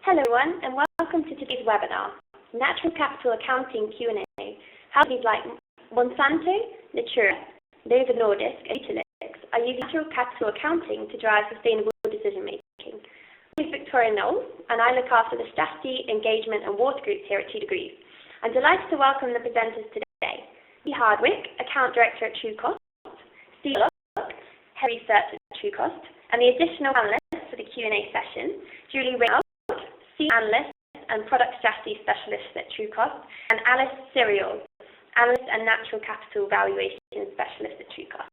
Hello everyone, and welcome to today's webinar, Natural Capital Accounting Q&A. How companies like Monsanto, Natura, Novo Nordisk, and Utilics are using natural capital accounting to drive sustainable decision making. My name is Victoria Knowles, and I look after the strategy, engagement, and water groups here at 2 Degrees. I'm delighted to welcome the presenters today. Steve Hardwick, Account Director at TrueCost, Steve Bullock, Head of Research at TrueCost, and the additional panelists for the Q&A session, Julie Reynolds, Senior Analyst and Product Strategy Specialist at TrueCost, and Alice Cyril, Analyst and Natural Capital Valuation Specialist at TrueCost.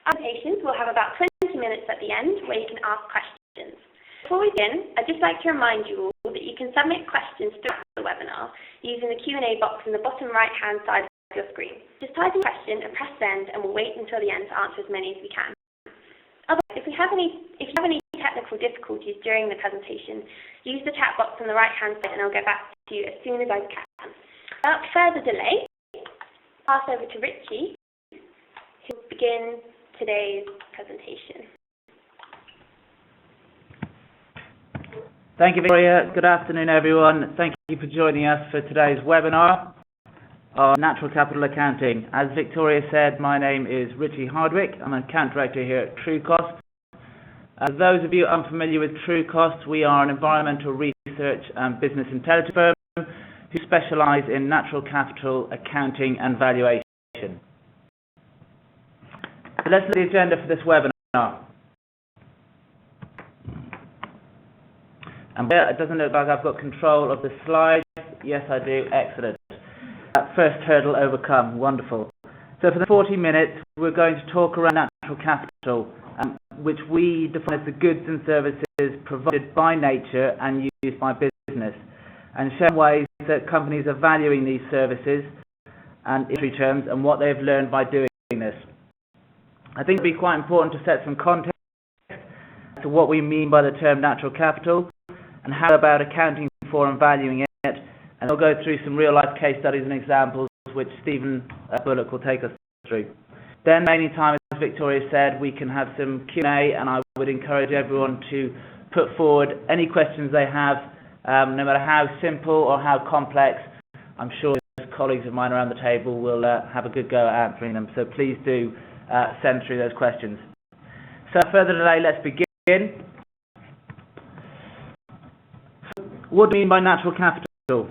Our presentations will have about 20 minutes at the end where you can ask questions. Before we begin, I'd just like to remind you all that you can submit questions throughout the webinar using the Q&A box in the bottom right-hand side of your screen. Just type in a question and press send, and we'll wait until the end to answer as many as we can. Otherwise, if you have any technical difficulties during the presentation, use the chat box on the right-hand side and I'll get back to you as soon as I can. Without further delay, I'll pass over to Richie, who will begin today's presentation. Thank you, Victoria. Good afternoon, everyone. Thank you for joining us for today's webinar on natural capital accounting. As Victoria said, my name is Richie Hardwick. I'm an account director here at TrueCost. Those of you unfamiliar with TrueCost, we are an environmental research and business intelligence firm who specialise in natural capital accounting and valuation. So let's look at the agenda for this webinar. And it doesn't look like I've got control of the slides. Yes, I do. Excellent. That first hurdle overcome. Wonderful. So for the 40 minutes, we're going to talk around natural capital, which we define as the goods and services provided by nature and used by business, and show ways that companies are valuing these services and industry terms and what they've learned by doing this. I think it would be quite important to set some context to what we mean by the term natural capital and how about accounting for and valuing it, and we'll go through some real-life case studies and examples which Stephen Bullock will take us through. Then, remaining time, as Victoria said, we can have some Q&A, and I would encourage everyone to put forward any questions they have, no matter how simple or how complex. I'm sure colleagues of mine around the table will have a good go at answering them, so please do send through those questions. So, without further delay, let's begin. What do we mean by natural capital?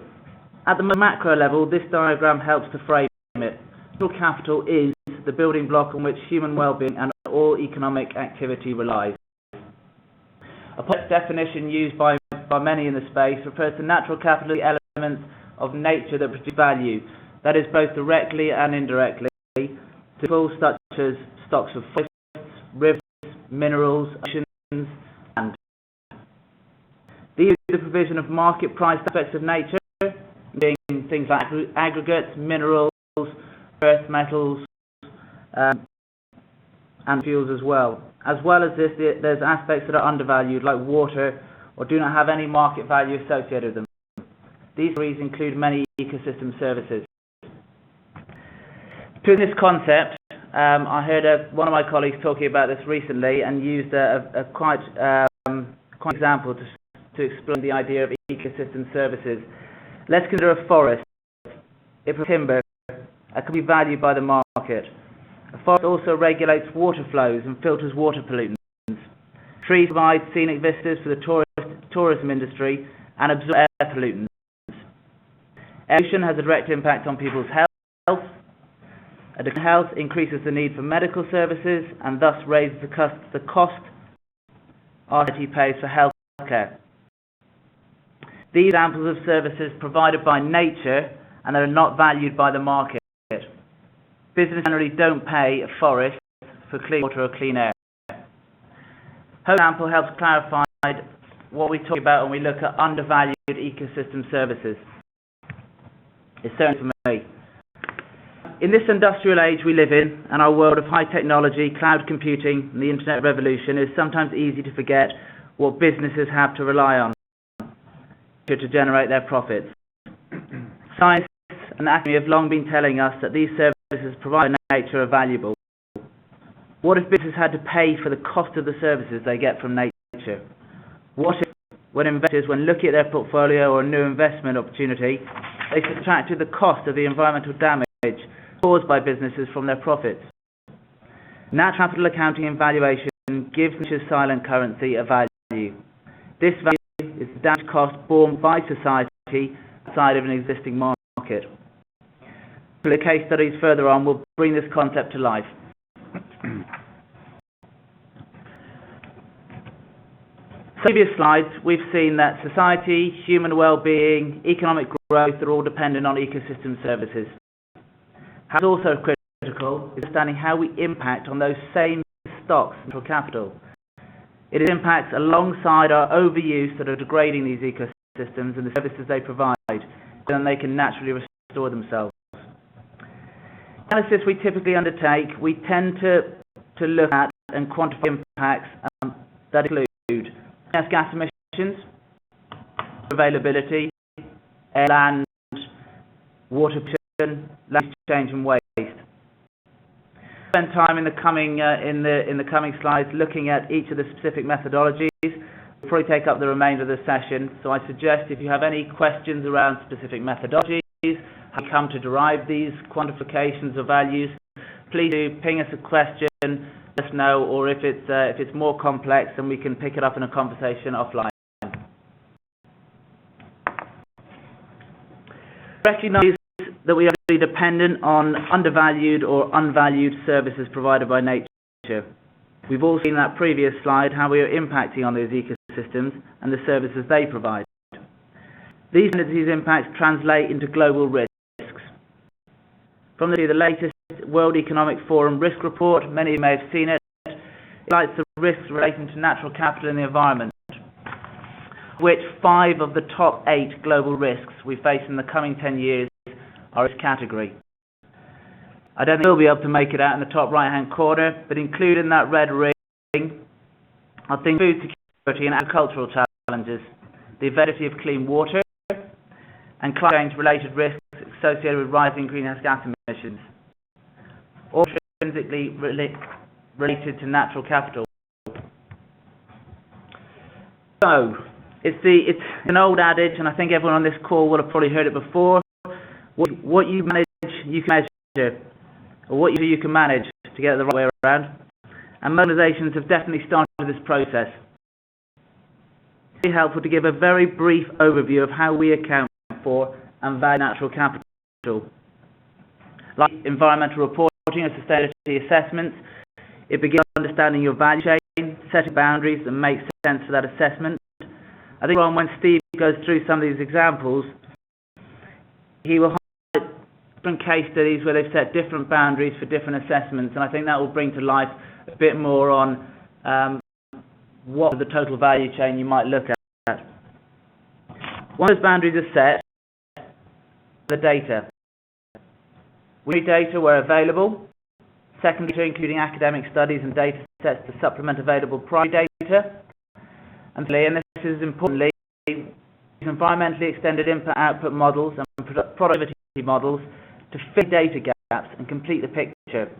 At the macro level, this diagram helps to frame it. Natural capital is the building block on which human well-being and all economic activity relies. A popular definition used by many in the space refers to natural capital as the elements of nature that produce value, that is both directly and indirectly, to tools such as stocks of forests, rivers, minerals, oceans, and these are the provision of market price aspects of nature, being things like aggregates, minerals, earth metals, and fuels as well. As well as this, there's aspects that are undervalued, like water, or do not have any market value associated with them. These areas include many ecosystem services. To this concept, I heard one of my colleagues talking about this recently and used a quite example to explain the idea of ecosystem services. Let's consider a forest. It provides timber that can be valued by the market. A forest also regulates water flows and filters water pollutants. Trees provide scenic vistas for the tourism industry and absorb air pollutants. Pollution has a direct impact on people's health. A decline in health increases the need for medical services and thus raises the cost our society pays for health care. These examples of services provided by nature and are not valued by the market. Businesses generally don't pay a forest for clean water or clean air. Her example helps clarify what we talk about when we look at undervalued ecosystem services. It's certainly for me. In this industrial age we live in, and our world of high technology, cloud computing, and the internet revolution, it's sometimes easy to forget what businesses have to rely on to generate their profits. Science and academia have long been telling us that these services provided by nature are valuable. What if businesses had to pay for the cost of the services they get from nature? What if when looking at their portfolio or a new investment opportunity, they subtracted the cost of the environmental damage caused by businesses from their profits. Natural capital accounting and valuation gives nature's silent currency a value. This value is the damage cost borne by society outside of an existing market. The case studies further on will bring this concept to life. Previous slides, we've seen that society, human well-being, economic growth are all dependent on ecosystem services. How it's also critical is understanding how we impact on those same stocks of natural capital. It impacts alongside our overuse that are degrading these ecosystems and the services they provide, so then they can naturally restore themselves. The analysis we typically undertake, we tend to look at and quantify impacts that include gas emissions, availability, air, land, water pollution, land change and waste. Spend time in the coming slides looking at each of the specific methodologies. We'll probably take up the remainder of the session, so I suggest if you have any questions around specific methodologies, how you come to derive these quantifications or values, please do ping us a question, let us know, or if it's more complex, then we can pick it up in a conversation offline. Recognise that we are really dependent on undervalued or unvalued services provided by nature. We've all seen that previous slide, how we are impacting on those ecosystems and the services they provide. These impacts translate into global risks. From the latest World Economic Forum risk report, many of you may have seen it, it highlights the risks relating to natural capital and the environment, which 5 of the top 8 global risks we face in the coming 10 years are in this category. I don't think we'll be able to make it out in the top right-hand corner, but included in that red ring are things like food security and agricultural challenges, the availability of clean water, and climate change-related risks associated with rising greenhouse gas emissions, all intrinsically related to natural capital. So, it's an old adage, and I think everyone on this call will have probably heard it before. What you manage, you can measure, or what you do, you can manage, to get it the right way around. And organisations have definitely started this process. It's very helpful to give a very brief overview of how we account for and value natural capital. Like environmental reporting and sustainability assessments, it begins with understanding your value chain, setting boundaries that make sense for that assessment. I think when Steve goes through some of these examples, he will highlight different case studies where they've set different boundaries for different assessments, and I think that will bring to life a bit more on what the total value chain you might look at. Once those boundaries are set, the data. We need data where available. Second, data including academic studies and data sets to supplement available primary data. And this is importantly, environmentally extended input-output models and productivity models to fill data gaps and complete the picture.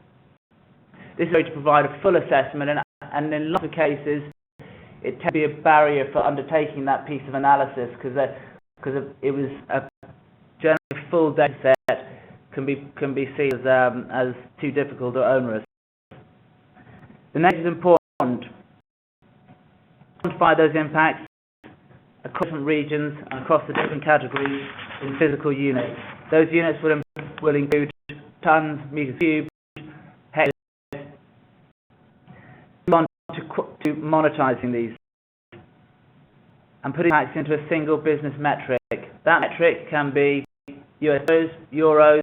This is going to provide a full assessment, and in lots of cases, it tends to be a barrier for undertaking that piece of analysis because it was a generally full data set can be seen as too difficult or onerous. The next is important. Quantify those impacts across different regions and across the different categories in physical units. Those units will include tons, meters cubed, hectares. Move on to monetizing these and putting impacts into a single business metric. That metric can be US dollars, euros,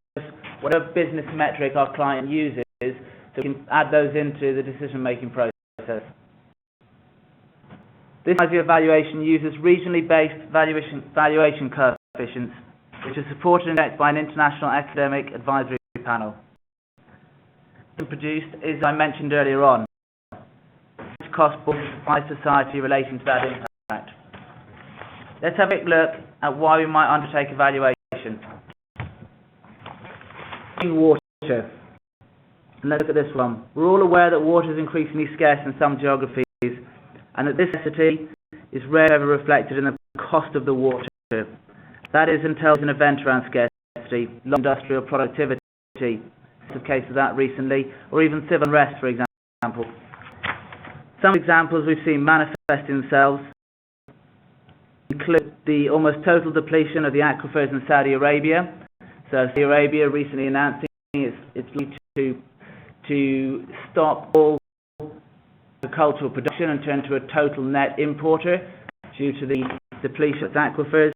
whatever business metric our client uses, so we can add those into the decision-making process. This idea of valuation uses regionally based valuation coefficients, which are supported and backed by an international academic advisory panel. Produced, as I mentioned earlier on, cost borne by society relating to that impact. Let's have a quick look at why we might undertake a valuation. Water. And let's look at this one. We're all aware that water is increasingly scarce in some geographies, and that this necessity is rarely ever reflected in the cost of the water. That is until there's an event around scarcity, low industrial productivity, a case of that recently, or even civil unrest, for example. Some examples we've seen manifest themselves include the almost total depletion of the aquifers in Saudi Arabia. So Saudi Arabia recently announcing it's looking to stop all agricultural production and turn to a total net importer due to the depletion of aquifers.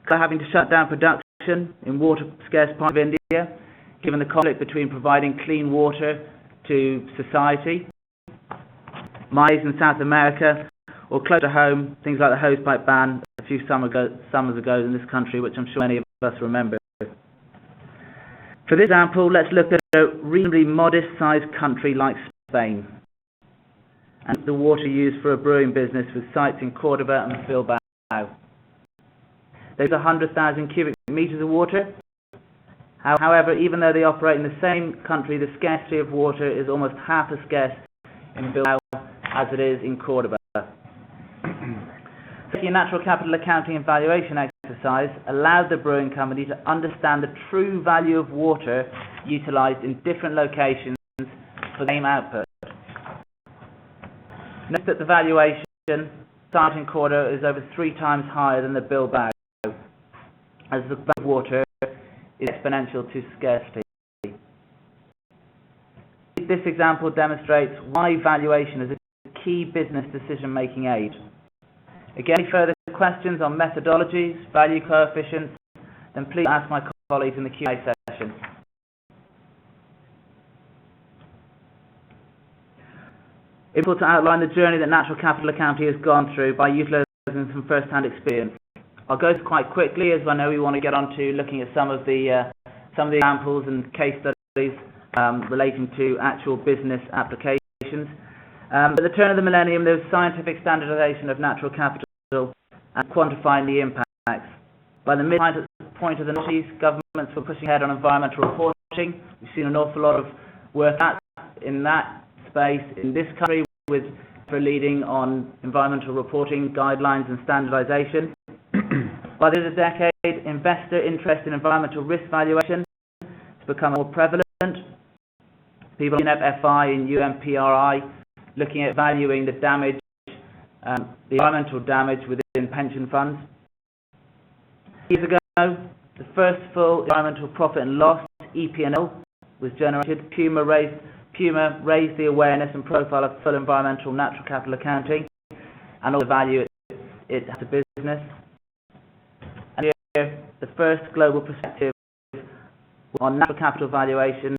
Having to shut down production in water-scarce parts of India, given the conflict between providing clean water to society. Mines in South America, or close to home, things like the hosepipe ban a few summers ago in this country, which I'm sure many of us remember. For this example, let's look at a reasonably modest-sized country like Spain, and the water used for a brewing business with sites in Cordoba and Bilbao. There's 100,000 cubic meters of water. However, even though they operate in the same country, the scarcity of water is almost half as scarce in Bilbao as it is in Cordoba. So your natural capital accounting and valuation exercise allowed the brewing company to understand the true value of water utilized in different locations for the same output. Note that the valuation site in Cordoba is over 3 times higher than the Bilbao, as the value of water is exponential to scarcity. This example demonstrates why valuation is a key business decision-making aid. Again, any further questions on methodologies, value coefficients, then please ask my colleagues in the Q&A session. It's important to outline the journey that natural capital accounting has gone through by utilising some first-hand experience. I'll go through quite quickly, as I know we want to get on to looking at some of the examples and case studies relating to actual business applications. At the turn of the millennium, there was scientific standardization of natural capital and quantifying the impacts. By the midpoint of the noughties, governments were pushing ahead on environmental reporting. We've seen an awful lot of work in that space in this country, with leading on environmental reporting guidelines and standardization. By the end of the decade, investor interest in environmental risk valuation has become more prevalent. People in FI and UMPRI looking at valuing the damage, the environmental damage within pension funds. Years ago, the first full environmental profit and loss, EP&L, was generated. Puma raised the awareness and profile of full environmental natural capital accounting and all the value it has to business. And here, the first global perspective on natural capital valuation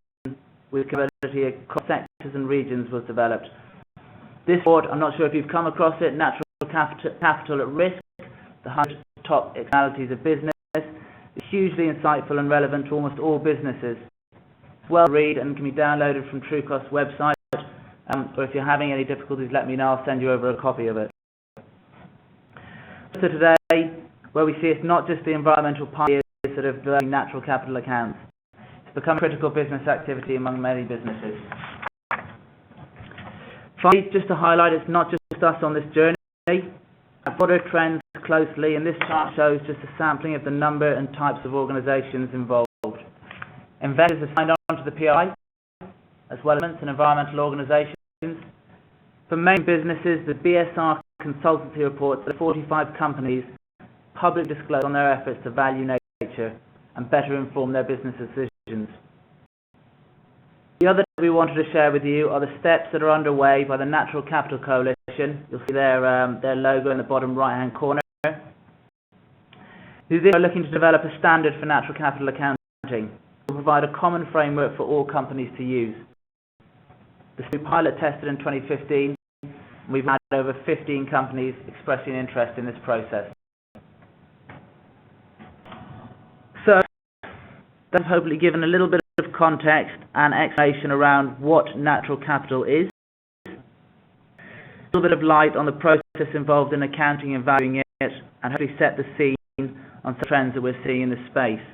with capability across sectors and regions was developed. This report, I'm not sure if you've come across it, Natural Capital at Risk, the 100 top externalities of business, is hugely insightful and relevant to almost all businesses. It's well read and can be downloaded from Trucost's website, or if you're having any difficulties, let me know, I'll send you over a copy of it. So today, where we see it's not just the environmental pioneers that have developed natural capital accounts. It's become a critical business activity among many businesses. Finally, just to highlight, it's not just us on this journey. Broader trends closely, and this chart shows just a sampling of the number and types of organisations involved. Investors have signed on to the PI, as well as and environmental organisations. For main businesses, the BSR consultancy reports that 45 companies publicly disclose on their efforts to value nature and better inform their business decisions. The other that we wanted to share with you are the steps that are underway by the Natural Capital Coalition. You'll see their logo in the bottom right-hand corner. Who are looking to develop a standard for natural capital accounting. Will provide a common framework for all companies to use. The pilot tested in 2015. We've had over 15 companies expressing interest in this process. So, that's hopefully given a little bit of context and explanation around what natural capital is. A little bit of light on the process involved in accounting and valuing it, and hopefully set the scene on some trends that we're seeing in the space.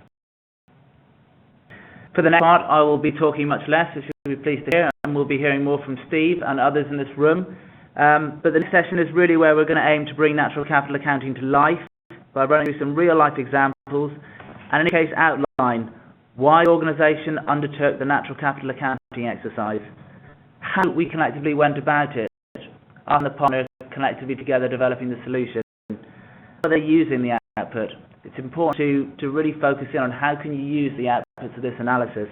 For the next part, I will be talking much less, which you'll be pleased to hear, and we'll be hearing more from Steve and others in this room, But the next session is really where we're going to aim to bring natural capital accounting to life by running through some real-life examples and, in any case, outline why the organisation undertook the natural capital accounting exercise, how we collectively went about it, and the partners collectively together developing the solution, how they're using the output. It's important to really focus in on how can you use the outputs of this analysis.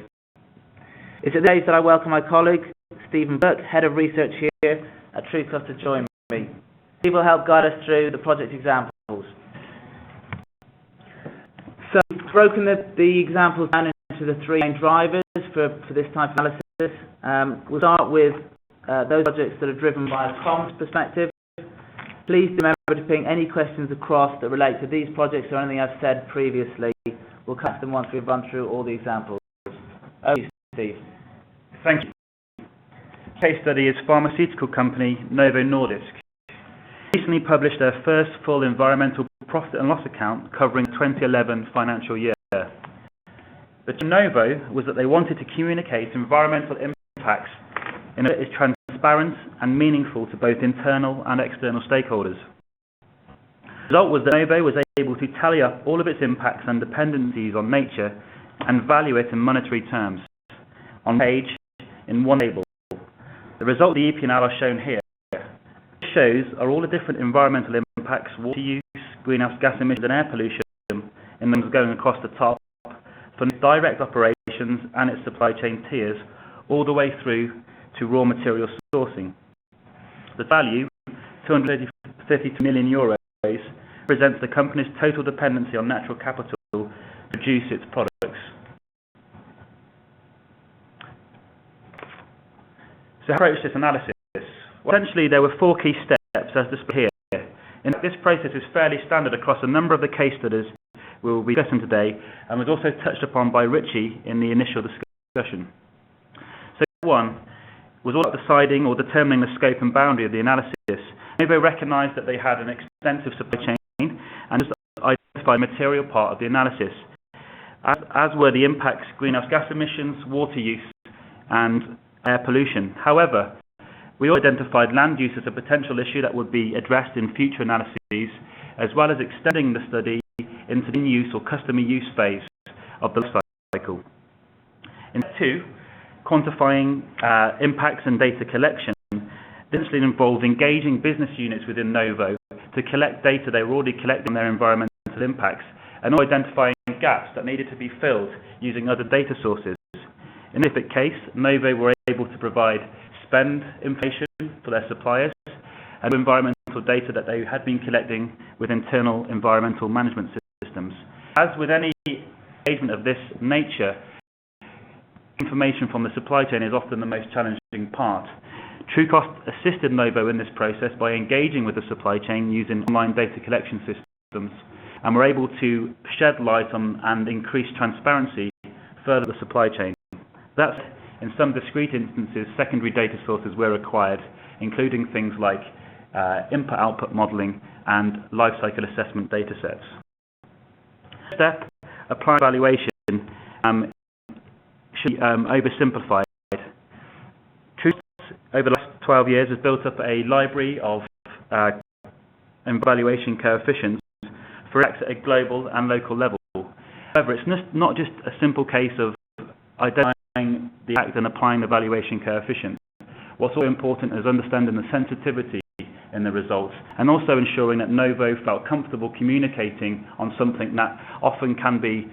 It's at this that I welcome my colleague, Stephen Burke, Head of Research here at Truecost, to join me. He will help guide us through the project examples. So we've broken the examples down into the three main drivers for this type of analysis. We'll start with those projects that are driven by a comms perspective. Please remember to ping any questions across that relate to these projects or anything I've said previously. We'll catch them once we've run through all the examples. Over to you, Steve. Thank you. Case study is pharmaceutical company Novo Nordisk. Recently published their first full environmental profit and loss account covering 2011 financial year. The Novo was that they wanted to communicate environmental impacts in a way that is transparent and meaningful to both internal and external stakeholders. The result was that Novo was able to tally up all of its impacts and dependencies on nature and value it in monetary terms on page in one table. The result of the EP&L are shown here. What it shows are all the different environmental impacts: water use, greenhouse gas emissions and air pollution, in them going across the top, from direct operations and its supply chain tiers, all the way through to raw material sourcing. The value, €232 million, represents the company's total dependency on natural capital to produce its products. So how to approach this analysis? Well, essentially, there were four key steps as displayed here. This process is fairly standard across a number of the case studies we will be discussing today, and was also touched upon by Richie in the initial discussion. So one was all about deciding or determining the scope and boundary of the analysis. Novo recognised that they had an extensive supply chain and just identified the material part of the analysis, as were the impacts, greenhouse gas emissions, water use and air pollution. However, we also identified land use as a potential issue that would be addressed in future analyses, as well as extending the study into the use or customer use phase of the life cycle. In step two, quantifying impacts and data collection, this involved engaging business units within Novo to collect data they were already collecting on their environmental impacts, and identifying gaps that needed to be filled using other data sources. In this case, Novo were able to provide spend information for their suppliers and environmental data that they had been collecting with internal environmental management systems. As with any engagement of this nature, information from the supply chain is often the most challenging part. Truecost assisted Novo in this process by engaging with the supply chain using online data collection systems, and were able to shed light on and increase transparency further the supply chain. That's, in some discrete instances, secondary data sources were required, including things like input-output modelling and life cycle assessment data sets. Step, applying valuation, should be oversimplified. Truecost, over the last 12 years, has built up a library of evaluation coefficients for impacts at a global and local level. However, it's not just a simple case of identifying the impact and applying the valuation coefficient. What's also important is understanding the sensitivity in the results, and also ensuring that Novo felt comfortable communicating on something that often can be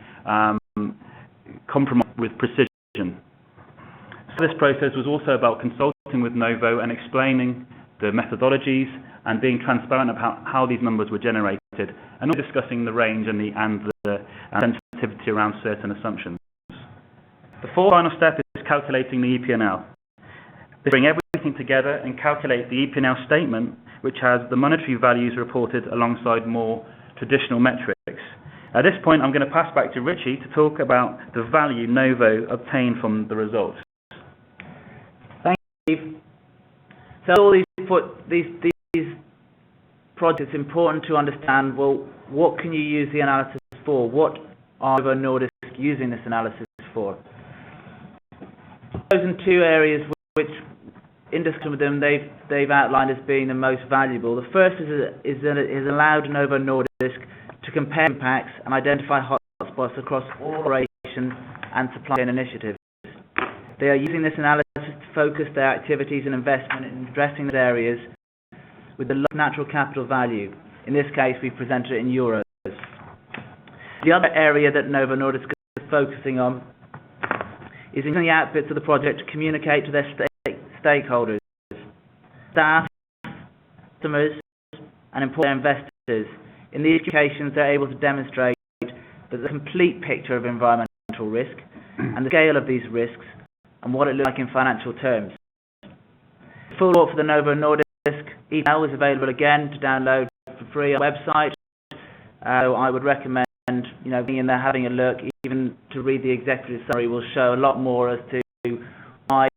compromised with precision. So this process was also about consulting with Novo and explaining the methodologies and being transparent about how these numbers were generated, and also discussing the range and the sensitivity around certain assumptions. The fourth final step is calculating the EP&L. This bring everything together and calculate the EP&L statement, which has the monetary values reported alongside more traditional metrics. At this point, I'm going to pass back to Richie to talk about the value Novo obtained from the results. Thank you, Steve. So all these projects, it's important to understand, well, what can you use the analysis for? What are Novo Nordisk using this analysis for? Those in two areas which in discussion with them, they've outlined as being the most valuable. The first is that it has allowed Novo Nordisk to compare impacts and identify hotspots across all operations and supply chain initiatives. They are using this analysis to focus their activities and investment in addressing those areas with the lowest natural capital value. In this case, we presented it in euros. The other area that Novo Nordisk is focusing on is using the outputs of the project to communicate to their stakeholders, staff, customers, and important investors. In these communications, they're able to demonstrate that the complete picture of environmental risk and the scale of these risks and what it looks like in financial terms. The full report for the Novo Nordisk email is available again to download for free on the website. I would recommend, being in there, having a look, even to read the executive summary will show a lot more as to why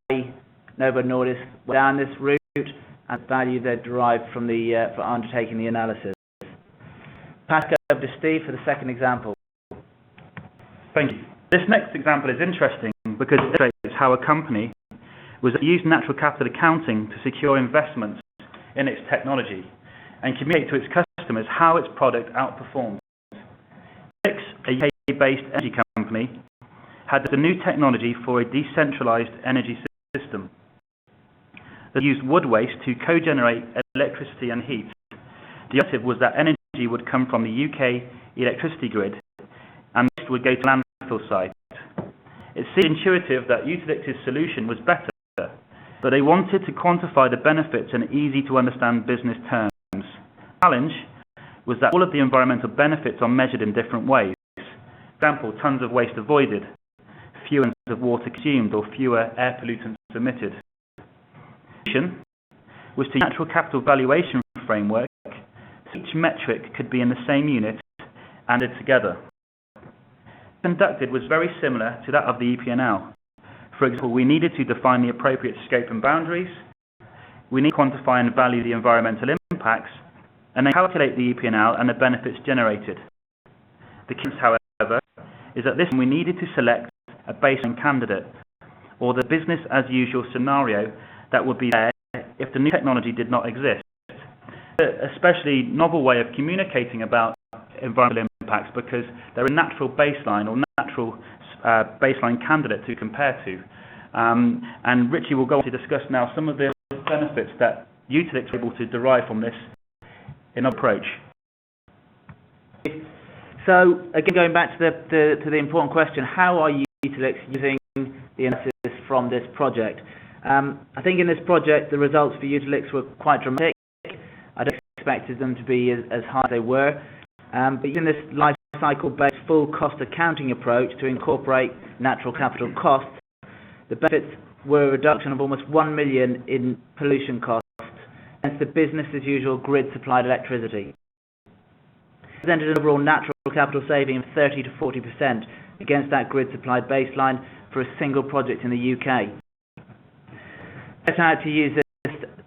Novo Nordisk went down this route and the value they derived from for undertaking the analysis. Pass over to Steve for the second example. Thank you. This next example is interesting because it illustrates how a company was used natural capital accounting to secure investments in its technology and communicate to its customers how its product outperformed. Six, a UK-based energy company, had the new technology for a decentralized energy system that used wood waste to co-generate electricity and heat. The objective was that energy would come from the UK electricity grid and waste would go to landfill site. It seemed intuitive that Utilix's solution was better, but they wanted to quantify the benefits in easy-to-understand business terms. The challenge was that all of the environmental benefits are measured in different ways. For example, tons of waste avoided, fewer tons of water consumed, or fewer air pollutants emitted. The solution was to use a natural capital valuation framework so each metric could be in the same unit and added together. Conducted was very similar to that of the EP&L. For example, we needed to define the appropriate scope and boundaries, we need to quantify and value the environmental impacts, and then calculate the EP&L and the benefits generated. The key, however, is that this time we needed to select a baseline candidate, or the business as usual scenario that would be there if the new technology did not exist. An especially novel way of communicating about environmental impacts because they're a natural baseline or natural baseline candidate to compare to. And Richie will go on to discuss now some of the benefits that Utilix are able to derive from this in approach. So again, going back to the important question, how are Utilix using the analysis from this project? I think in this project the results for Utilix were quite dramatic. I don't expected them to be as high as they were. But using this life cycle-based full cost accounting approach to incorporate natural capital costs, the benefits were a reduction of almost 1 million in pollution costs against the business as usual grid supplied electricity. It presented an overall natural capital saving of 30 to 40% against that grid supplied baseline for a single project in the UK. Set out to use this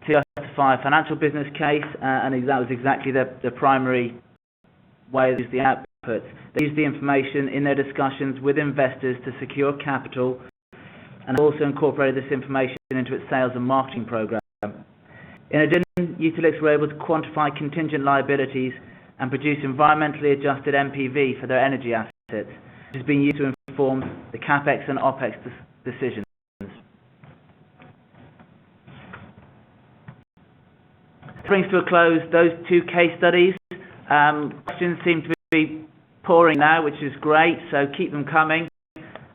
to justify a financial business case, and that was exactly the primary way they used the outputs. They used the information in their discussions with investors to secure capital and also incorporated this information into its sales and marketing program. In addition, Utilix were able to quantify contingent liabilities and produce environmentally adjusted NPV for their energy assets, which has been used to inform the CapEx and OpEx decisions. This brings to a close those two case studies. Questions seem to be pouring now, which is great, so keep them coming.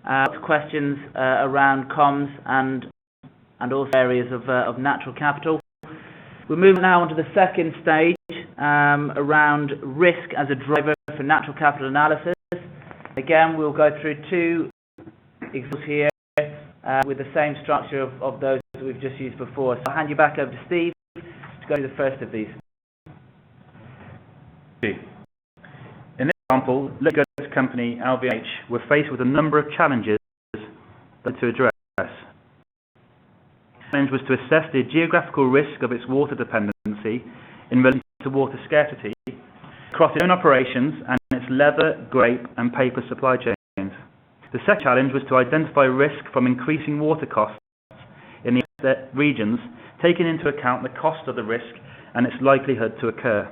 Lots of questions around comms and also areas of natural capital. We're moving now on to the second stage around risk as a driver for natural capital analysis. Again, we'll go through two examples here with the same structure of those that we've just used before. So I'll hand you back over to Steve to go through the first of these. In this example, liquor goods company LVMH were faced with a number of challenges to address. The challenge was to assess the geographical risk of its water dependency in relation to water scarcity across its own operations and its leather, grape and paper supply chains. The second challenge was to identify risk from increasing water costs in the regions taking into account the cost of the risk and its likelihood to occur.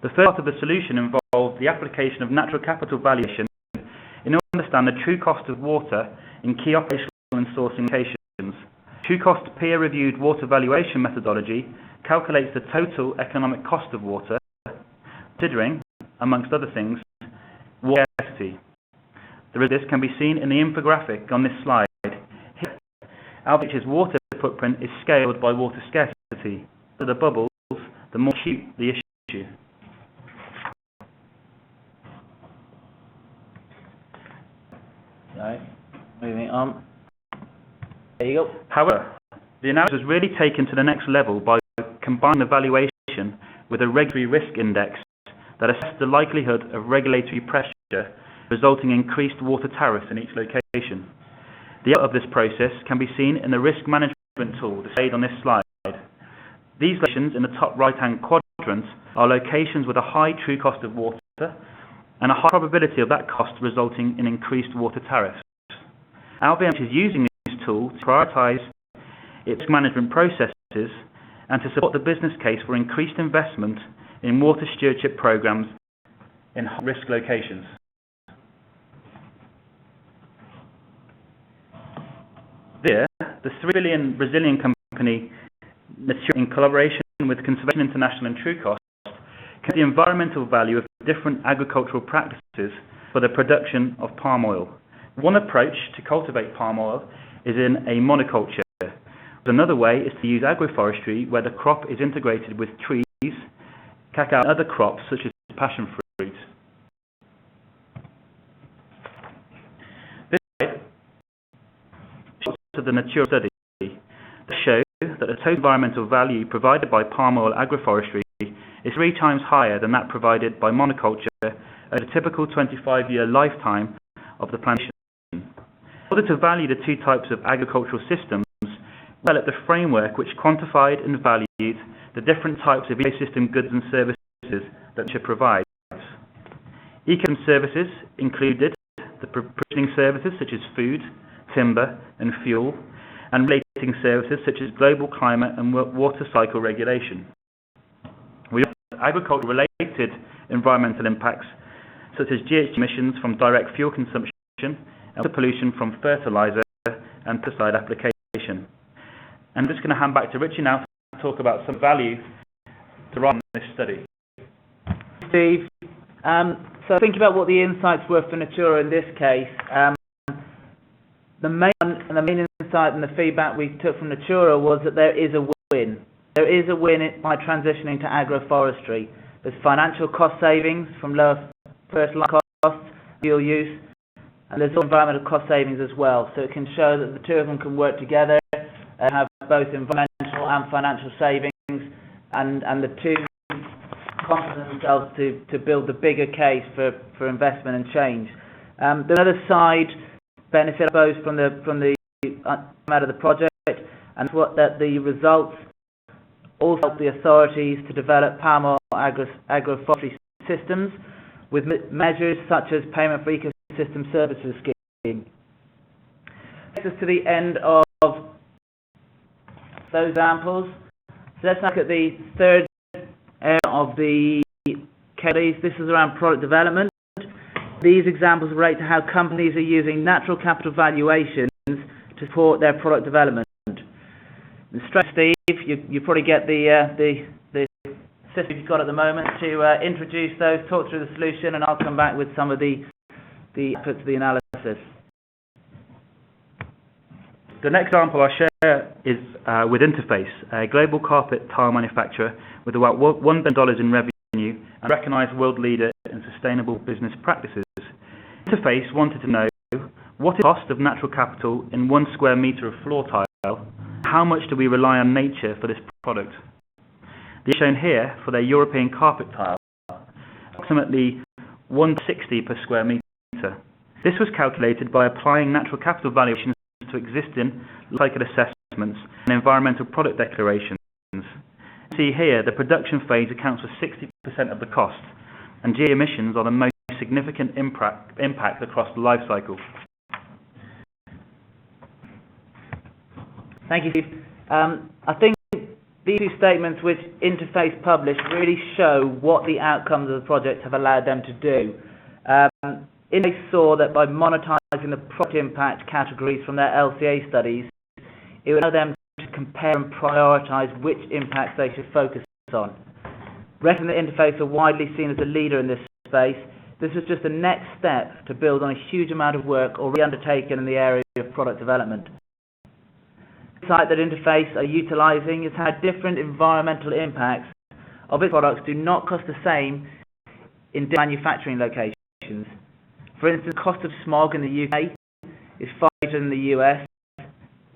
The first part of the solution involved the application of natural capital valuation in order to understand the true cost of water in key operational and sourcing locations. True cost peer-reviewed water valuation methodology calculates the total economic cost of water, considering, amongst other things, water scarcity. This can be seen in the infographic on this slide. Here, Albitch's water footprint is scaled by water scarcity. So the bubbles, the more acute the issue. Right, moving on. There you go. However, the analysis was really taken to the next level by combining the valuation with a regulatory risk index that assessed the likelihood of regulatory pressure resulting in increased water tariffs in each location. The output of this process can be seen in the risk management tool displayed on this slide. These locations in the top right-hand quadrant are locations with a high true cost of water and a high probability of that cost resulting in increased water tariffs. LVM is using this tool to prioritise its management processes and to support the business case for increased investment in water stewardship programs in high-risk locations. There, the $3 billion Brazilian company, in collaboration with Conservation International and TrueCost, can the environmental value of different agricultural practices for the production of palm oil. One approach to cultivate palm oil is in a monoculture. Another way is to use agroforestry, where the crop is integrated with trees, cacao, and other crops such as passion fruit. This slide shows the Natura study that shows that the total environmental value provided by palm oil agroforestry is 3 times higher than that provided by monoculture over the typical 25-year lifetime of the plantation. In order to value the 2 types of agricultural systems, we developed a framework which quantified and valued the different types of ecosystem goods and services that nature provides. Ecosystem services included the provisioning services such as food, timber and fuel, and relating services such as global climate and water cycle regulation. We looked at agriculture-related environmental impacts such as GHG emissions from direct fuel consumption and water pollution from fertilizer and pesticide application. I'm just going to hand back to Richie now to talk about some value derived from this study. Steve, so think about what the insights were for Natura in this case. The main insight and the feedback we took from Natura was that there is a win. There is a win by transitioning to agroforestry. There's financial cost savings from lower fertilizer costs, fuel use, and there's also environmental cost savings as well. So it can show that the 2 of them can work together and have both environmental and financial savings, and the 2 complement themselves to build the bigger case for investment and change. The other side benefit both from the out of the project, and that the results also help the authorities to develop palm oil agroforestry systems with measures such as payment for ecosystem services scheme. Takes us to the end of those examples. So let's look at the third area of the case studies. This is around product development. These examples relate to how companies are using natural capital valuations to support their product development. And stress, Steve, you probably get the system you've got at the moment to introduce those, talk through the solution, and I'll come back with some of the inputs to the analysis. The next example I share is with Interface, a global carpet tile manufacturer with about $1 billion in revenue and a recognised world leader in sustainable business practices. Interface wanted to know what is the cost of natural capital in 1 square metre of floor tile. How much do we rely on nature for this product? These are shown here for their European carpet tile, approximately $160 per square metre. This was calculated by applying natural capital valuations to existing cycle assessments and environmental product declarations. See here, the production phase accounts for 60% of the cost, and GHG emissions are the most significant impact across the life cycle. Thank you, Steve. I think these two statements which Interface published really show what the outcomes of the project have allowed them to do. Interface saw that by monetising the product impact categories from their LCA studies, it would allow them to compare and prioritise which impacts they should focus on. Recognizing that Interface are widely seen as a leader in this space, this was just the next step to build on a huge amount of work already undertaken in the area of product development. The insight that Interface are utilising is how different environmental impacts of its products do not cost the same in different manufacturing locations. For instance, the cost of smog in the UK is far greater than the US,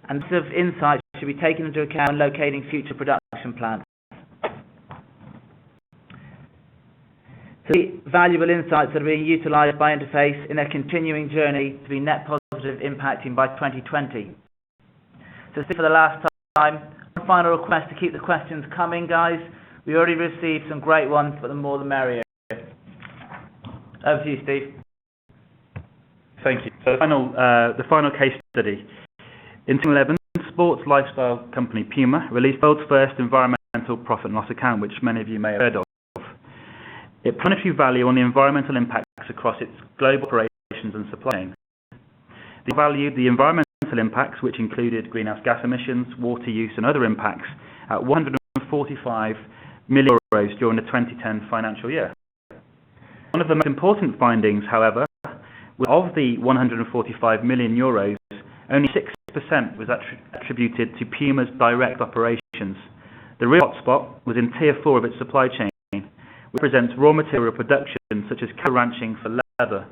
and this sort of insight should be taken into account when locating future production plants. So the valuable insights that are being utilised by Interface in their continuing journey to be net positive impacting by 2020. So for the last time, one final request to keep the questions coming, guys. We already received some great ones, but the more the merrier. Over to you, Steve. Thank you. So the final case study. In 2011, sports lifestyle company Puma released the world's first environmental profit and loss account, which many of you may have heard of. It put monetary value on the environmental impacts across its global operations and supply chain. They valued the environmental impacts, which included greenhouse gas emissions, water use and other impacts, at €145 million during the 2010 financial year. One of the most important findings, however, was of the €145 million, only 6% was attributed to Puma's direct operations. The real hotspot was in Tier 4 of its supply chain, which represents raw material production such as cattle ranching for leather.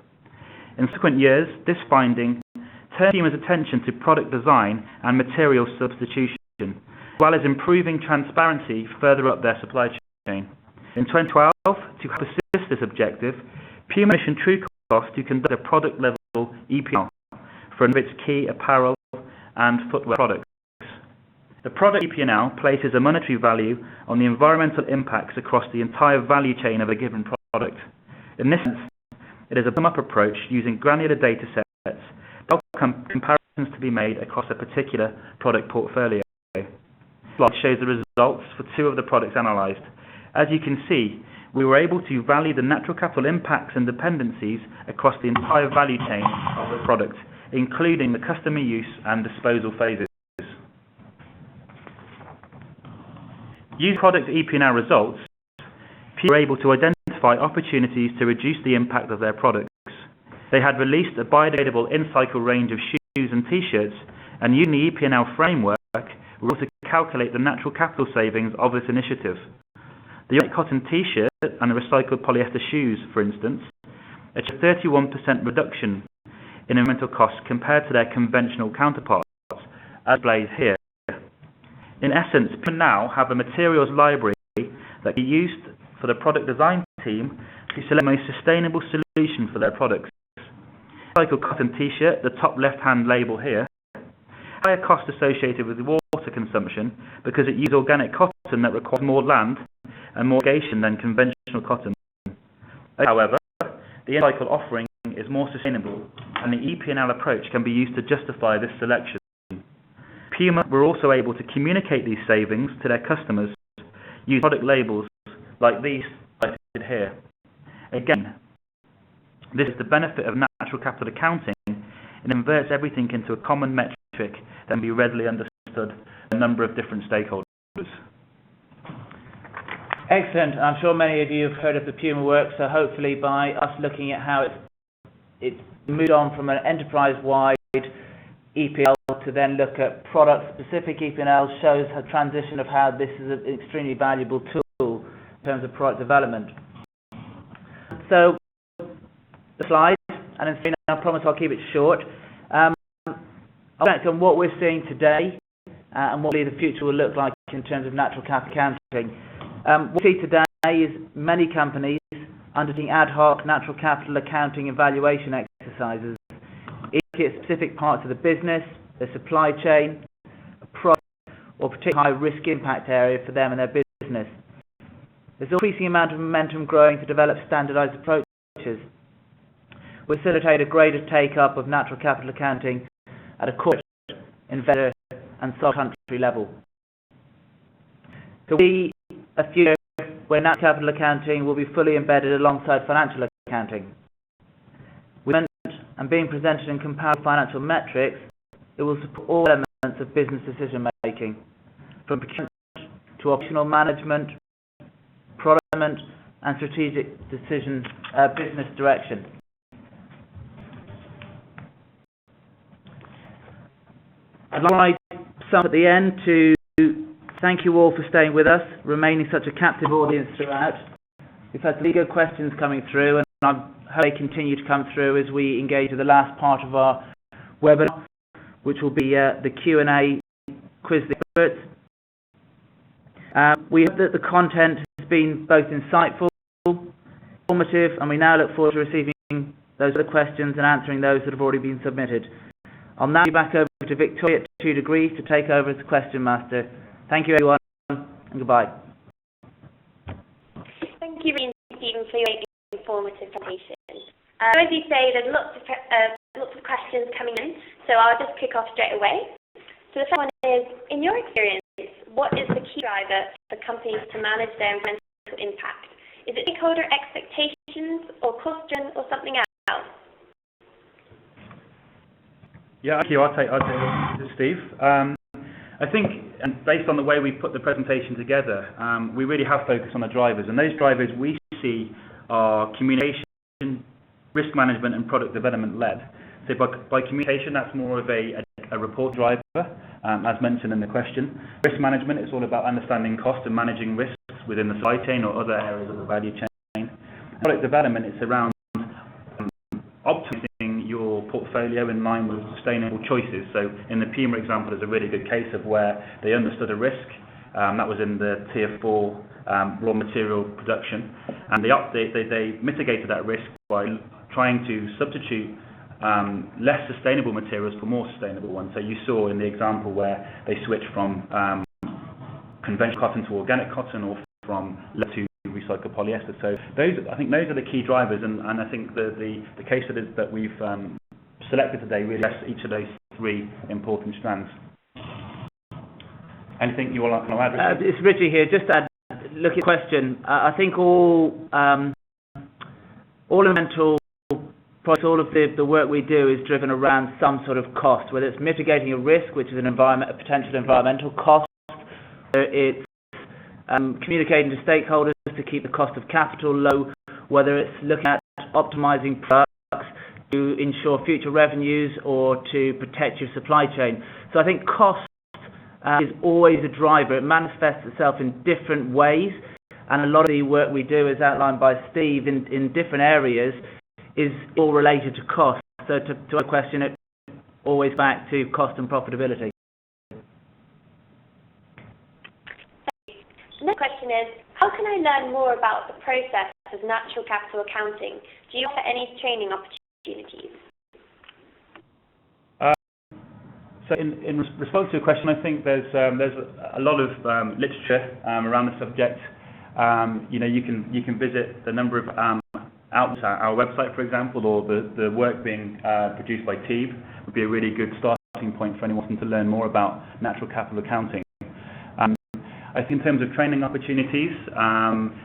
In subsequent years, this finding turned Puma's attention to product design and material substitution, as well as improving transparency further up their supply chain. In 2012, to help assist this objective, Puma commissioned Trucost to conduct a product-level EPL for its key apparel and footwear products. The product EPL places a monetary value on the environmental impacts across the entire value chain of a given product. In this sense, it is a bottom-up approach using granular data sets to allow comparisons to be made across a particular product portfolio. This slide shows the results for two of the products analysed. As you can see, we were able to value the natural capital impacts and dependencies across the entire value chain of the product, including the customer use and disposal phases. Using product EP&L results, people were able to identify opportunities to reduce the impact of their products. They had released a biodegradable in-cycle range of shoes and t-shirts, and using the EP&L framework, were able to calculate the natural capital savings of this initiative. The organic cotton t-shirt and the recycled polyester shoes, for instance, achieved a 31% reduction in environmental costs compared to their conventional counterparts, as displayed here. In essence, people now have a materials library that can be used for the product design team to select the most sustainable solution for their products. Recycled cotton t-shirt, the top left-hand label here, higher cost associated with water consumption because it uses organic cotton that requires more land and more irrigation than conventional cotton. However, the in-cycle offering is more sustainable, and the EP&L approach can be used to justify this selection. Puma were also able to communicate these savings to their customers using product labels like these cited here. Again, this is the benefit of natural capital accounting, and inverts everything into a common metric that can be readily understood by a number of different stakeholders. Excellent. I'm sure many of you have heard of the Puma work, so hopefully by us looking at how it's moved on from an enterprise-wide EPL to then look at product-specific EPL shows a transition of how this is an extremely valuable tool in terms of product development. So, the slide, and then I promise I'll keep it short. I'll reflect on what we're seeing today and what the future will look like in terms of natural capital accounting. What we see today is many companies undertaking ad hoc natural capital accounting evaluation exercises at specific parts of the business, the supply chain, a product, or particularly high risk impact area for them and their business. There's an increasing amount of momentum growing to develop standardized approaches, which facilitate a greater take-up of natural capital accounting at a corporate, investor, and sub-country level. So a future where natural capital accounting will be fully embedded alongside financial accounting. And being presented in comparable financial metrics, it will support all elements of business decision making, from procurement to operational management, product management, and strategic decision business direction. I'd like to sum at the end to thank you all for staying with us, remaining such a captive audience throughout. We've had some good questions coming through, and I hope they continue to come through as we engage with the last part of our webinar, which will be the Q&A quiz the experts. We hope that the content has been both insightful, informative, and we now look forward to receiving those other questions and answering those that have already been submitted. I'll now be back over to Victoria at 2 Degrees to take over as question master. Thank you, everyone, and goodbye. Thank you, Ian and Stephen, for your informative presentation. As you say, there's lots of questions coming in, so I'll just kick off straight away. So the first one is, in your experience, what is the key driver for companies to manage their environmental impact? Is it stakeholder expectations or cost or something else? Yeah, thank you. I'll take this, Steve. I think, and based on the way we put the presentation together, we really have focused on the drivers, and those drivers we see are communication, risk management, and product development led. So by communication, that's more of a report driver, as mentioned in the question. Risk management is all about understanding cost and managing risks within the supply chain or other areas of the value chain. Product development is around optimizing your portfolio in line with sustainable choices. So in the Puma example, there's a really good case of where they understood a risk. That was in the Tier 4 raw material production. And they mitigated that risk by trying to substitute less sustainable materials for more sustainable ones. So you saw in the example where they switched from conventional cotton to organic cotton, or from leather to recycled polyester. So I think those are the key drivers, and I think the case studies that we've selected today really address each of those three important strands. Anything you want to add? It's Richie here. Just to look at the question. I think all environmental products, all of the work we do is driven around some sort of cost, whether it's mitigating a risk, which is a potential environmental cost, it's communicating to stakeholders to keep the cost of capital low, whether it's looking at optimizing products to ensure future revenues or to protect your supply chain. So I think cost is always a driver. It manifests itself in different ways, and a lot of the work we do, as outlined by Steve, in different areas, is all related to cost. So to a question, it always back to cost and profitability. The next question is, how can I learn more about the process of natural capital accounting? Do you offer any training opportunities? So in response to your question, I think there's a lot of literature around the subject. You can visit the number of outlets, our website, for example, or the work being produced by TEEB would be a really good starting point for anyone wanting to learn more about natural capital accounting. I think in terms of training opportunities,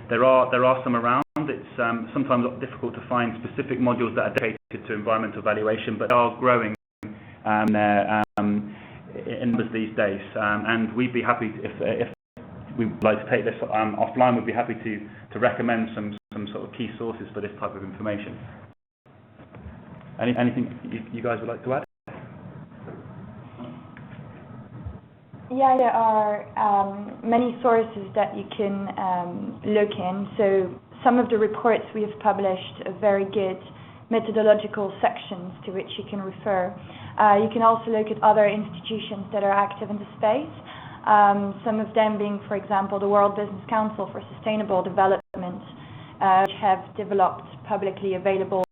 there are some around. It's sometimes difficult to find specific modules that are dedicated to environmental valuation, but they are growing in these days. And we'd be happy if we'd like to take this offline. We'd be happy to recommend some sort of key sources for this type of information. Anything you guys would like to add? Yeah, there are many sources that you can look in. So some of the reports we have published are very good methodological sections to which you can refer. You can also look at other institutions that are active in the space. Some of them being, for example, the World Business Council for Sustainable Development, which have developed publicly available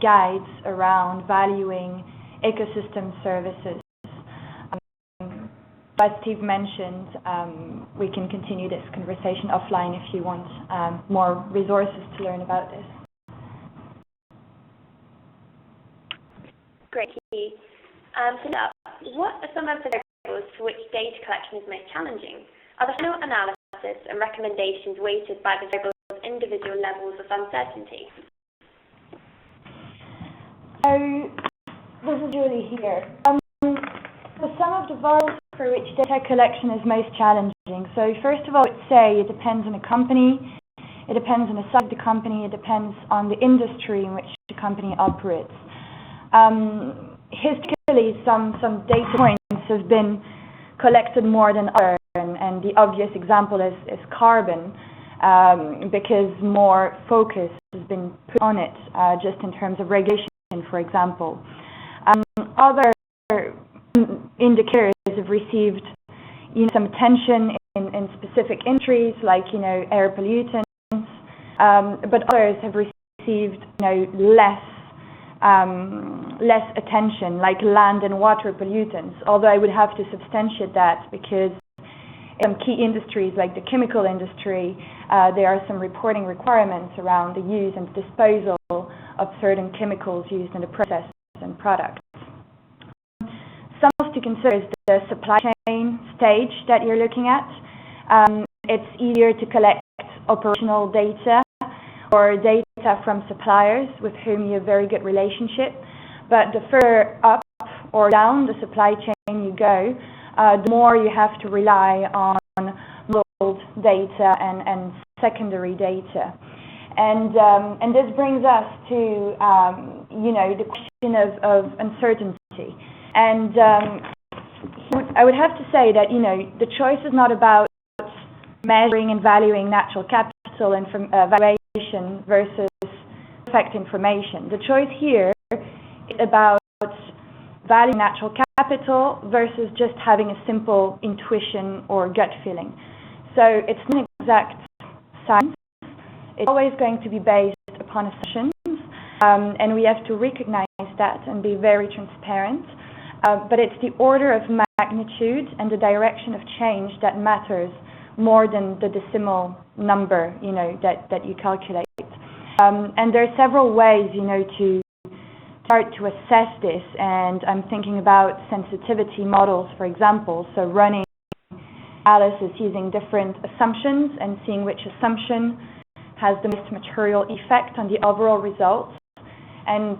guides around valuing ecosystem services. As Steve mentioned, we can continue this conversation offline if you want more resources to learn about this. Great. So now, what are some of the variables for which data collection is most challenging? Are the final analysis and recommendations weighted by the variables individual levels of uncertainty? So, this is Julie here. So some of the variables for which data collection is most challenging. So first of all, I would say it depends on the company, it depends on the size of the company, it depends on the industry in which the company operates. Historically, some data points have been collected more than others, and the obvious example is carbon, because more focus has been put on it, just in terms of regulation, for example. Other indicators have received some attention in specific industries, like air pollutants, but others have received less attention, like land and water pollutants. Although I would have to substantiate that, because in key industries like the chemical industry, there are some reporting requirements around the use and disposal of certain chemicals used in the process and products. Something to consider is the supply chain stage that you're looking at. It's easier to collect operational data or data from suppliers with whom you have very good relationship, but the further up or down the supply chain you go, the more you have to rely on modeled data and secondary data. And this brings us to the question of uncertainty. And I would have to say that the choice is not about measuring and valuing natural capital and valuation versus perfect information. The choice here is about valuing natural capital versus just having a simple intuition or gut feeling. So it's not an exact science. It's always going to be based upon assumptions, and we have to recognize that and be very transparent. But it's the order of magnitude and the direction of change that matters more than the decimal number, that you calculate. And there are several ways, to start to assess this, and I'm thinking about sensitivity models, for example, so running analysis using different assumptions and seeing which assumption has the most material effect on the overall results, and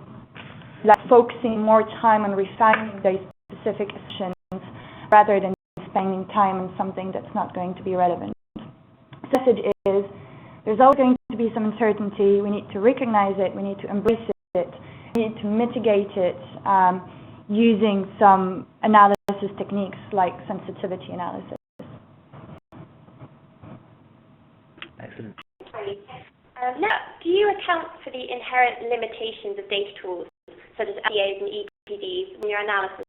focusing more time on refining those specific assumptions rather than spending time on something that's not going to be relevant. The message is, there's always going to be some uncertainty. We need to recognize it, we need to embrace it, we need to mitigate it using some analysis techniques like sensitivity analysis. Excellent. Now, do you account for the inherent limitations of data tools, such as LCAs and EPDs, in your analysis?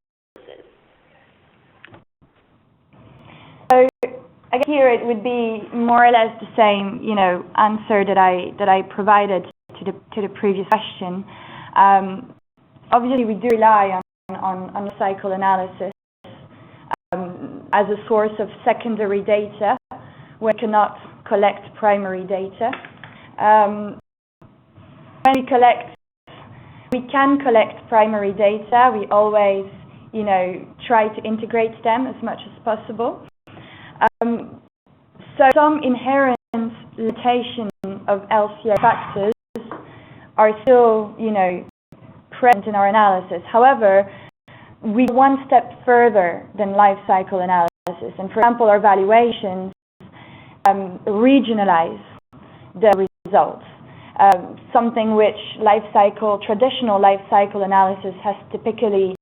So, I guess here it would be more or less the same, answer that I provided to the previous question. Obviously, we do rely on cycle analysis as a source of secondary data. We cannot collect primary data. When we can collect primary data. We always, try to integrate them as much as possible. So some inherent limitation of LCA factors are still, present in our analysis. However, we go one step further than life cycle analysis. And for example, our valuations regionalize the results. Something which traditional life cycle analysis has typically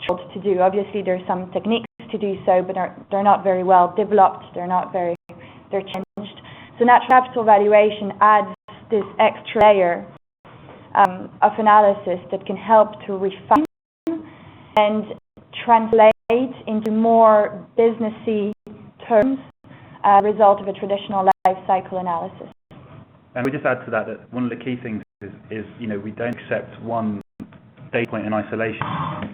struggled to do. Obviously, there's some techniques to do so, but they're not very well developed. They're changed. So natural capital valuation adds this extra layer of analysis that can help to refine and translate into more businessy terms as a result of a traditional life cycle analysis. And we just add to that one of the key things is we don't accept one data point in isolation.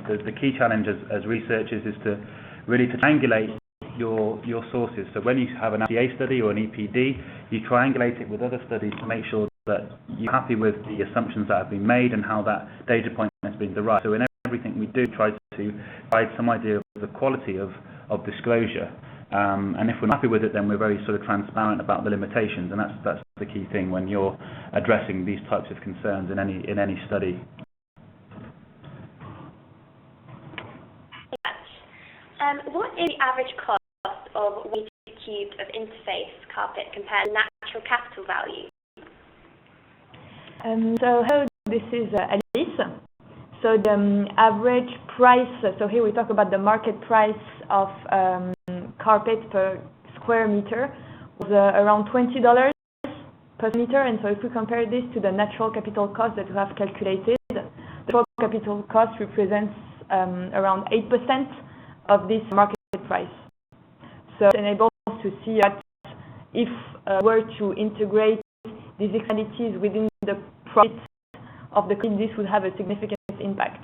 The key challenge as researchers is to really triangulate your sources. So when you have an LCA study or an EPD, you triangulate it with other studies to make sure that you're happy with the assumptions that have been made and how that data point has been derived. So in everything we do, try to provide some idea of the quality of disclosure. And if we're not happy with it, then we're very sort of transparent about the limitations, and that's the key thing when you're addressing these types of concerns in any study. What is the average cost of 1 meter cubed of interface carpet compared to natural capital value? So hello, this is Alice. So the average price, so here we talk about the market price of carpet per square meter was around $20 per meter, and so if we compare this to the natural capital cost that we have calculated, the natural capital cost represents around 8% of this market price. So it enables to see that if we're to integrate these externalities within the profit of the company, this would have a significant impact.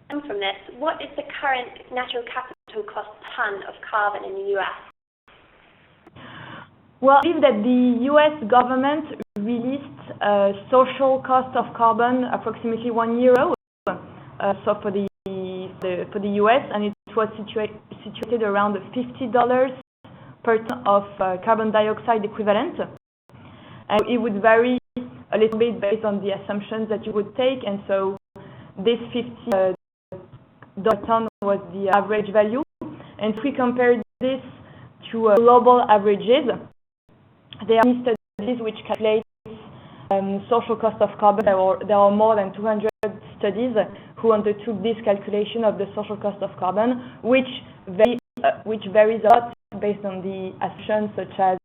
And from this, what is the current natural capital cost per ton of carbon in the US? Well, I believe that the US government released a social cost of carbon approximately €1. So for the US, and it was situated around $50 per ton of carbon dioxide equivalent. And it would vary a little bit based on the assumptions that you would take, and so this $50 ton was the average value. And if we compare this to global averages, there are studies which calculate social cost of carbon. There are more than 200 studies who undertook this calculation of the social cost of carbon, which varies a lot based on the assumptions such as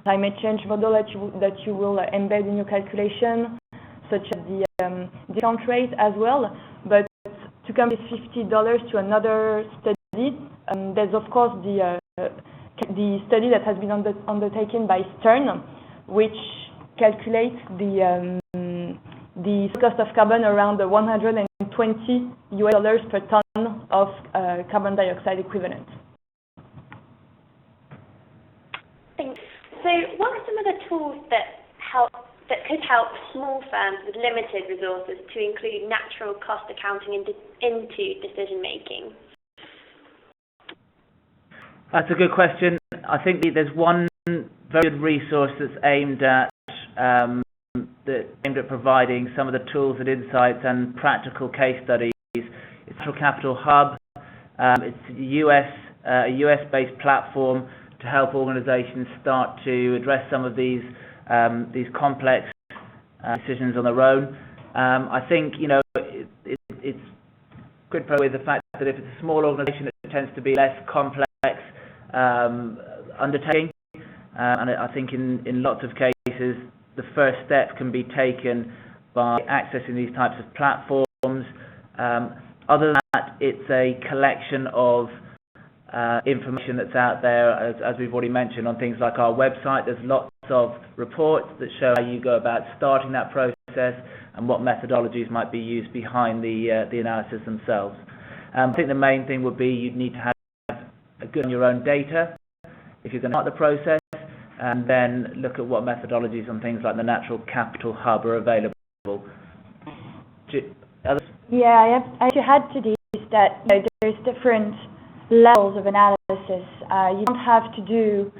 climate change model that you will embed in your calculation, such as the discount rate as well. But to come with $50 to another study, there's of course the study that has been undertaken by Stern, which calculates the cost of carbon around $120 per ton of carbon dioxide equivalent. Thanks. So what are some of the tools that could help small firms with limited resources to include natural cost accounting into decision making? That's a good question. I think there's one very good resource that's aimed at providing some of the tools and insights and practical case studies. It's Natural Capital Hub. It's a US-based platform to help organizations start to address some of these complex decisions on their own. I think it's good with the fact that if it's a small organization, it tends to be less complex undertaking, and I think in lots of cases the first step can be taken by accessing these types of platforms. Other than that, it's a collection of information that's out there, as we've already mentioned, on things like our website. There's lots of reports that show how you go about starting that process and what methodologies might be used behind the analysis themselves. I think the main thing would be you'd need to have a good on your own data if you're going to start the process, and then look at what methodologies on things like the Natural Capital Hub are available. Yeah, I actually had to do that. There's different levels of analysis. You don't have to do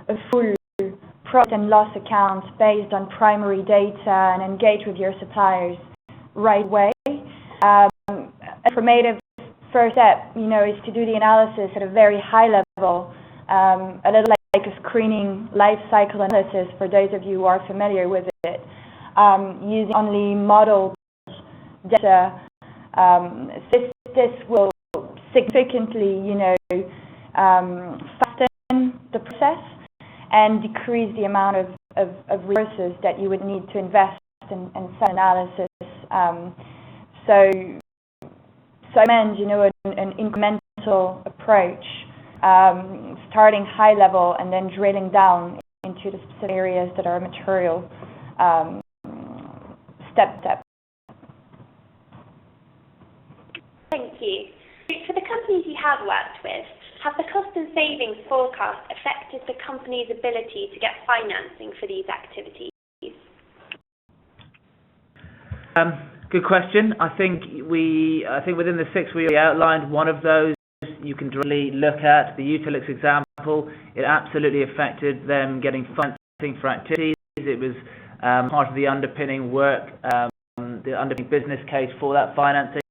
a full profit and loss account based on primary data and engage with your suppliers right away. A formative first step, is to do the analysis at a very high level, a little like a screening life cycle analysis for those of you who are familiar with it, using only modeled data. This will significantly, fasten the process and decrease the amount of resources that you would need to invest in some analysis. So I meant, an incremental approach, starting high level and then drilling down into the specific areas that are material, step by step. Thank you. For the companies you have worked with, have the cost and savings forecast affected the company's ability to get financing for these activities? Good question. I think within the 6 we outlined, one of those you can directly look at, the Utilix example. It absolutely affected them getting financing for activities. It was part of the underpinning work, the underpinning business case for that financing.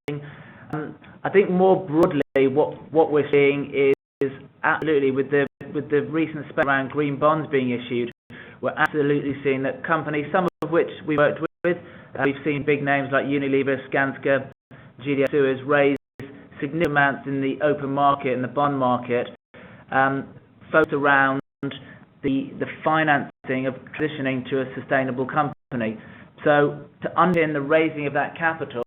I think more broadly, what we're seeing is absolutely with the recent spec around green bonds being issued, we're absolutely seeing that companies, some of which we worked with, we've seen big names like Unilever, Skanska, GDS Suez raise significant amounts in the open market and the bond market, focused around the financing of transitioning to a sustainable company. So to underpin the raising of that capital,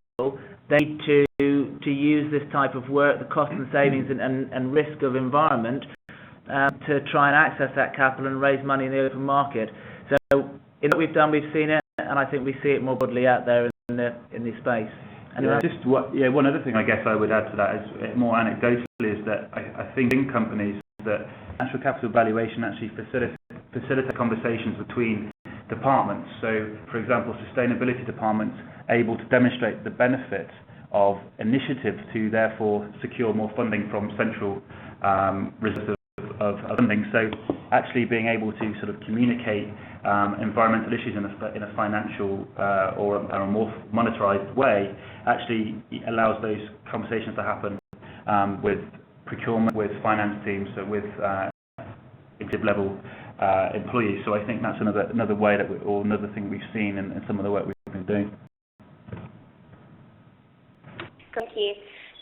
they need to use this type of work, the cost and savings and risk of environment, to try and access that capital and raise money in the open market. So in what we've done, we've seen it, and I think we see it more broadly out there in the space. Anyway, one other thing I guess I would add to that is more anecdotally is that I think in companies that natural capital valuation actually facilitate conversations between departments. So, for example, sustainability departments able to demonstrate the benefit of initiatives to therefore secure more funding from central reserves of funding. So actually being able to sort of communicate environmental issues in a financial or a more monetarized way actually allows those conversations to happen with procurement, with finance teams, so with executive level employees. So I think that's another way that another thing we've seen in some of the work we've been doing. Thank you.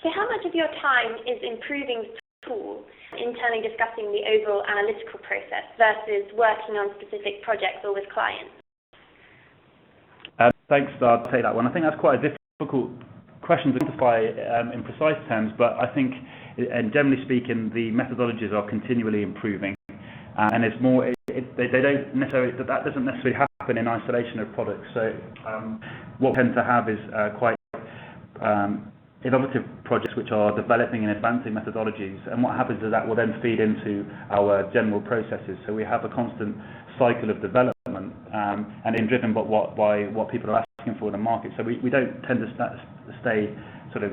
So how much of your time is improving the tool, internally discussing the overall analytical process versus working on specific projects or with clients? Thanks, I'll take that one. I think that's quite a difficult question to quantify in precise terms, but I think, and generally speaking, the methodologies are continually improving, and it's more. They don't necessarily. That doesn't necessarily happen in isolation of products. So what we tend to have is quite innovative projects which are developing and advancing methodologies, and what happens is that will then feed into our general processes. So we have a constant cycle of development, and in driven by what people are asking for in the market. So we don't tend to stay sort of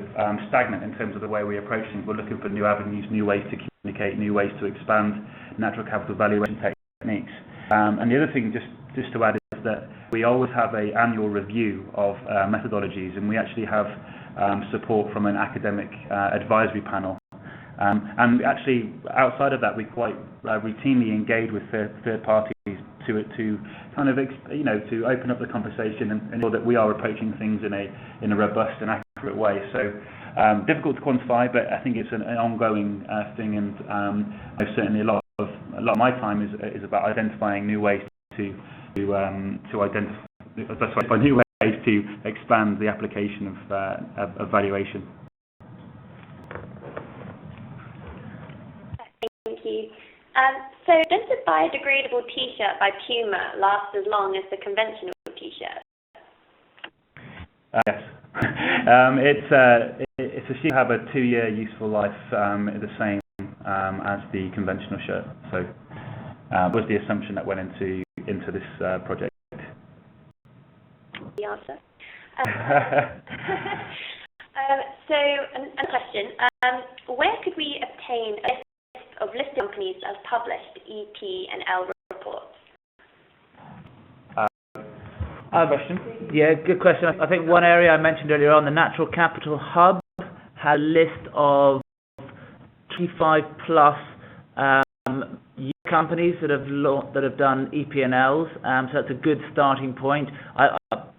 stagnant in terms of the way we approach things. We're looking for new avenues, new ways to communicate, new ways to expand natural capital valuation techniques. And the other thing, just to add, is that we always have an annual review of methodologies, and we actually have support from an academic advisory panel. And actually, outside of that, we quite routinely engage with third parties to kind of to open up the conversation and ensure that we are approaching things in a robust and accurate way. So difficult to quantify, but I think it's an ongoing thing, and certainly a lot of my time is about identifying new ways to identify new ways to expand the application of valuation. Thank you. So does the biodegradable T-shirt by Puma last as long as the conventional T-shirt? Yes. It's assumed to have a 2-year useful life, the same as the conventional shirt. So was the assumption that went into this project. The answer. So a question: where could we obtain a list of listed companies that have published EP and L reports? Question. Yeah, good question. I think one area I mentioned earlier on, the Natural Capital Hub, had a list of 25 plus companies that have done EP&Ls. So that's a good starting point.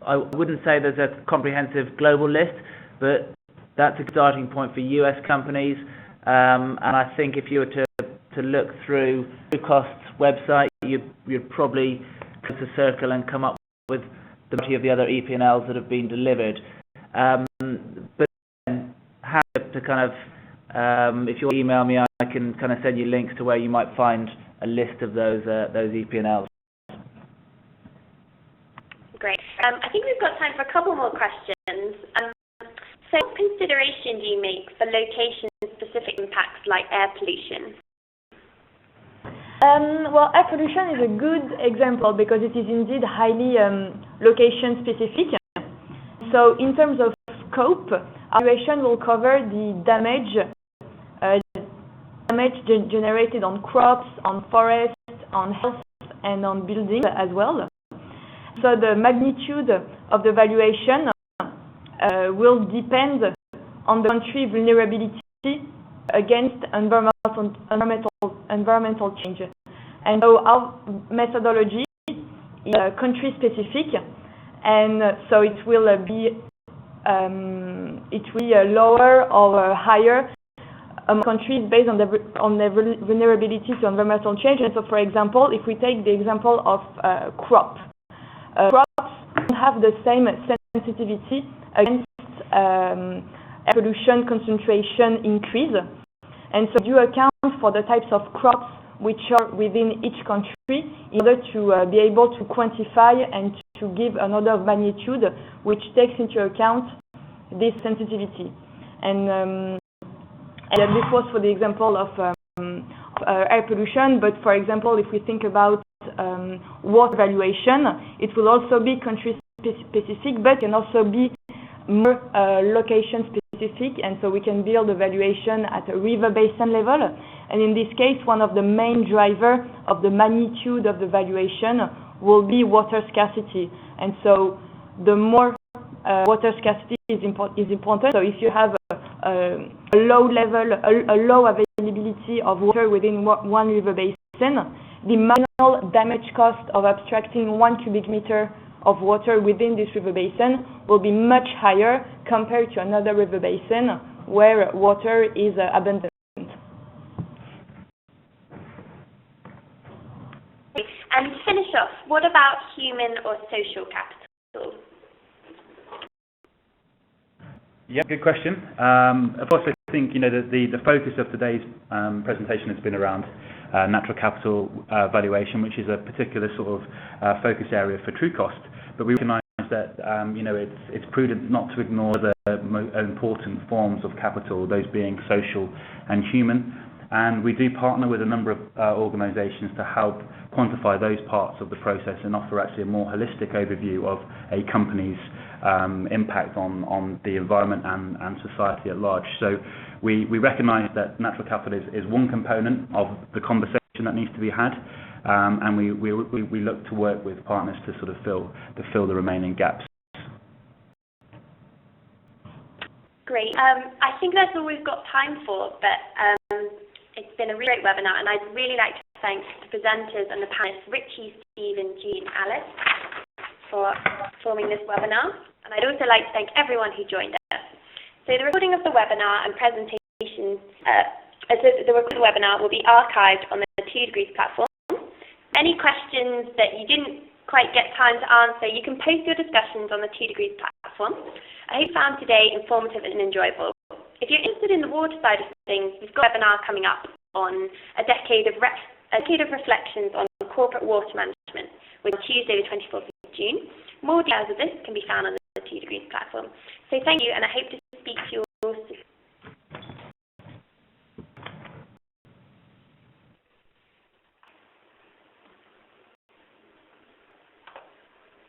I wouldn't say there's a comprehensive global list, but that's a starting point for US companies. And I think if you were to look through Coast's website, you'd probably close the circle and come up with the majority of the other EP&Ls that have been delivered. But then have to kind of, if you email me, I can kind of send you links to where you might find a list of those EP&Ls. Great. I think we've got time for a couple more questions. So what consideration do you make for location-specific impacts like air pollution? Well, air pollution is a good example because it is indeed highly location-specific. so in terms of scope, valuation will cover the damage generated on crops, on forests, on health, and on buildings as well. So the magnitude of the valuation will depend on the country vulnerability against environmental change. And so our methodology is country specific, and so it will be lower or higher countries based on the vulnerability to environmental change. And so, for example, if we take the example of crops don't have the same sensitivity against air pollution concentration increase, and so do account for the types of crops which are within each country in order to be able to quantify and to give an order of magnitude which takes into account this sensitivity. And this was for the example of air pollution, but for example, if we think about water valuation, it will also be country specific, but can also be more location specific, and so we can build a valuation at a river basin level. And in this case, one of the main driver of the magnitude of the valuation will be water scarcity. And so the more water scarcity is important. So if you have a low availability of water within one river basin, the marginal damage cost of abstracting 1 cubic meter of water within this river basin will be much higher compared to another river basin where water is abundant. And to finish off, what about human or social capital? Yeah, good question. Of course, I think the focus of today's presentation has been around natural capital valuation, which is a particular sort of focus area for true cost. But we recognise that it's prudent not to ignore the important forms of capital, those being social and human. And we do partner with a number of organisations to help quantify those parts of the process and offer actually a more holistic overview of a company's impact on the environment and society at large. So we recognise that natural capital is one component of the conversation that needs to be had, and we look to work with partners to sort of fill the remaining gaps. Great. I think that's all we've got time for, but it's been a really great webinar, and I'd really like to thank the presenters and the panelists, Richie, Stephen, Jean, Alice, for forming this webinar. And I'd also like to thank everyone who joined us. So the recording of the webinar and presentations, the recorded webinar will be archived on the 2 Degrees platform. Any questions that you didn't quite get time to answer, you can post your discussions on the 2 Degrees platform. I hope you found today informative and enjoyable. If you're interested in the water side of things, we've got a webinar coming up on a decade of reflections on corporate water management, which is Tuesday the 24th of June. More details of this can be found on the 2 Degrees platform. So thank you, and I hope to speak to you